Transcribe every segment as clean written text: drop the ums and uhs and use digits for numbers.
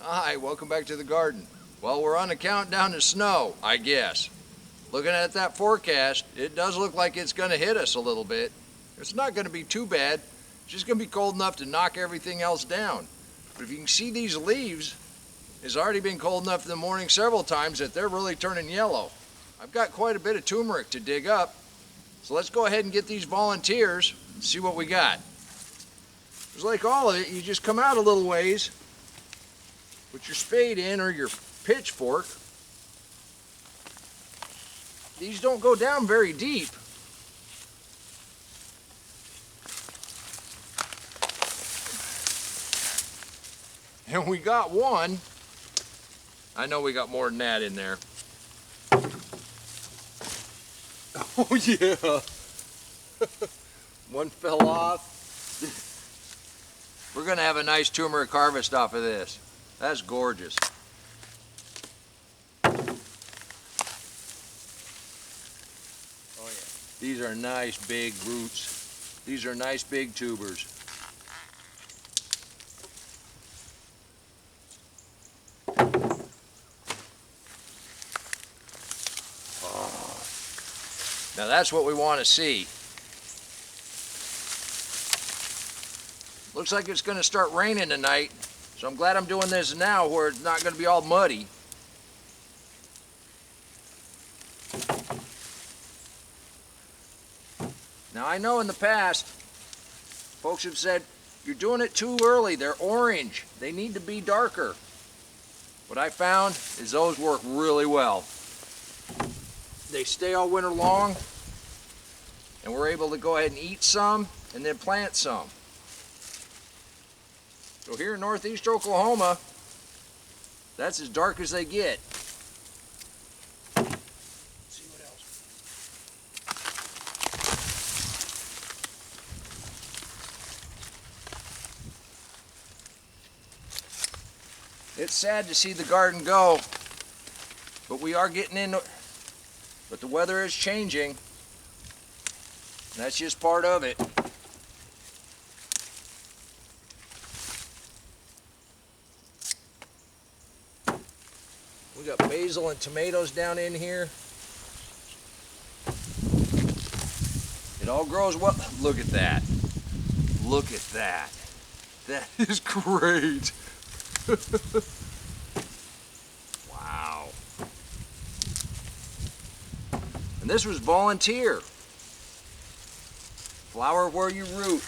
Hi, welcome back to the garden. Well, we're on the countdown to snow, I guess. Looking at that forecast, it does look like it's going to hit us a little bit. It's not going to be too bad. It's just going to be cold enough to knock everything else down. But if you can see these leaves, it's already been cold enough in the morning several times that they're really turning yellow. I've got quite a bit of turmeric to dig up. So let's go ahead and get these volunteers and see what we got. It's like all of it, you just come out a little ways, put your spade in or your pitchfork. These don't go down very deep. And we got one. I know we got more than that in there. Oh yeah. One fell off. We're gonna have a nice turmeric harvest off of this. That's gorgeous. Oh yeah. These are nice big roots. These are nice big tubers. Oh. Now that's what we want to see. Looks like it's going to start raining tonight, so I'm glad I'm doing this now where it's not going to be all muddy. Now I know in the past, folks have said, you're doing it too early, they're orange, they need to be darker. What I found is those work really well. They stay all winter long, and we're able to go ahead and eat some and then plant some. So here in northeast Oklahoma, that's as dark as they get. Let's see what else. It's sad to see the garden go, but we are getting in, but the weather is changing. That's just part of it. We got basil and tomatoes down in here. It all grows well. Look at that. Look at that. That is great. Wow. And this was volunteer. Flower where you root.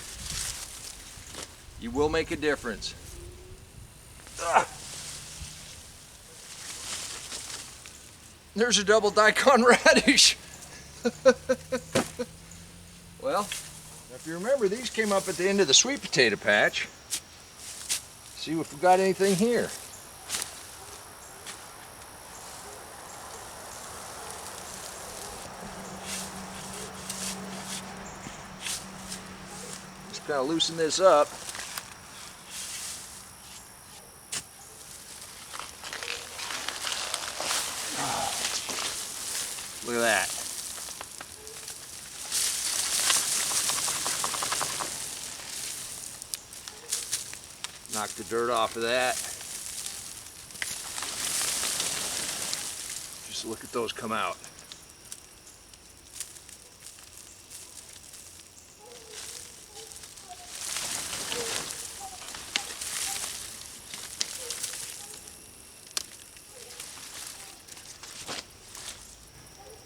You will make a difference. Ugh. There's a double daikon radish. Well, if you remember, these came up at the end of the sweet potato patch. See if we got anything here. Just kind of loosen this up. Look at that. Knock the dirt off of that. Just look at those come out.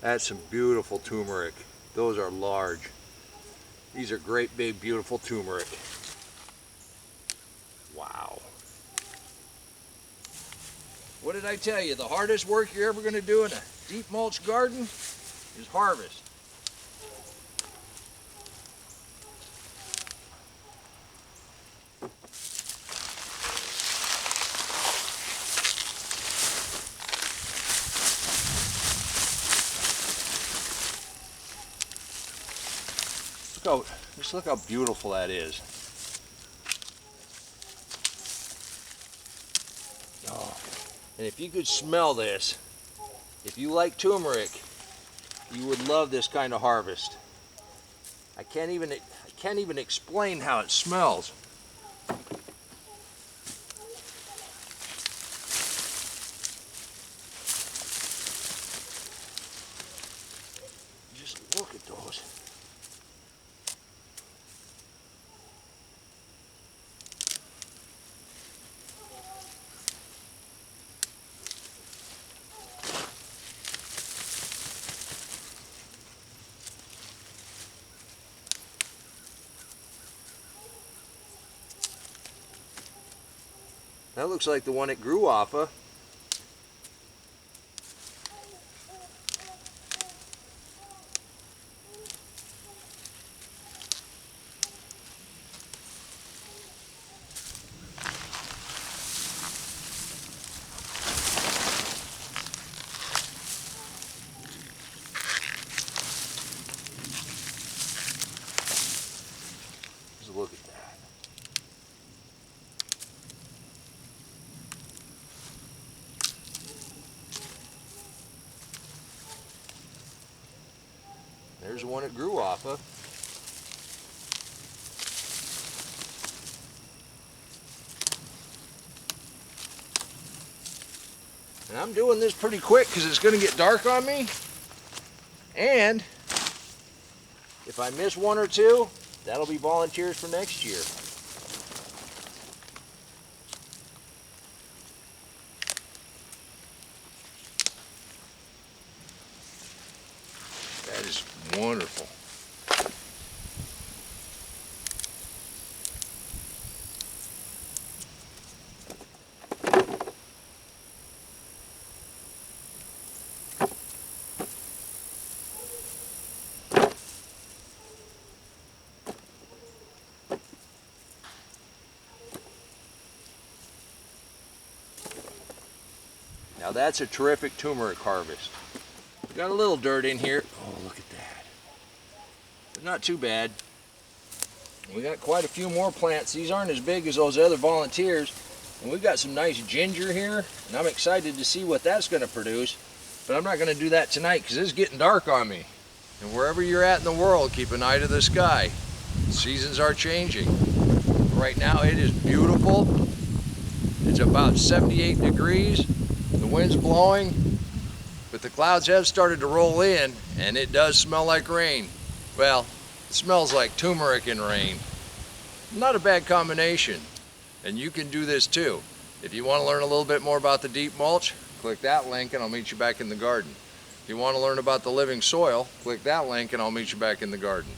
That's some beautiful turmeric. Those are large. These are great big beautiful turmeric. Wow. What did I tell you? The hardest work you're ever going to do in a deep mulch garden is harvest. Just look how beautiful that is. Oh, and if you could smell this, if you like turmeric, you would love this kind of harvest. I can't even explain how it smells. at those. That looks like the one it grew off of. Just look at that. There's the one it grew off of. And I'm doing this pretty quick because it's going to get dark on me. And if I miss one or two, that'll be volunteers for next year. That is wonderful. Now that's a terrific turmeric harvest. Got a little dirt in here. Oh, look at that. But not too bad. We got quite a few more plants. These aren't as big as those other volunteers. And we've got some nice ginger here. And I'm excited to see what that's going to produce. But I'm not going to do that tonight because it's getting dark on me. And wherever you're at in the world, keep an eye to the sky. Seasons are changing. Right now it is beautiful. It's about 78 degrees. The wind's blowing, but the clouds have started to roll in, and it does smell like rain. Well, it smells like turmeric and rain. Not a bad combination, and you can do this too. If you want to learn a little bit more about the deep mulch, click that link and I'll meet you back in the garden. If you want to learn about the living soil, click that link and I'll meet you back in the garden.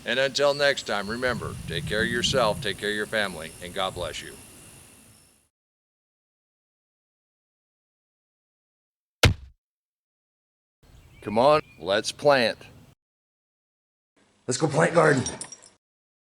And until next time, remember, take care of yourself, take care of your family, and God bless you. Come on, let's plant. Let's go plant garden.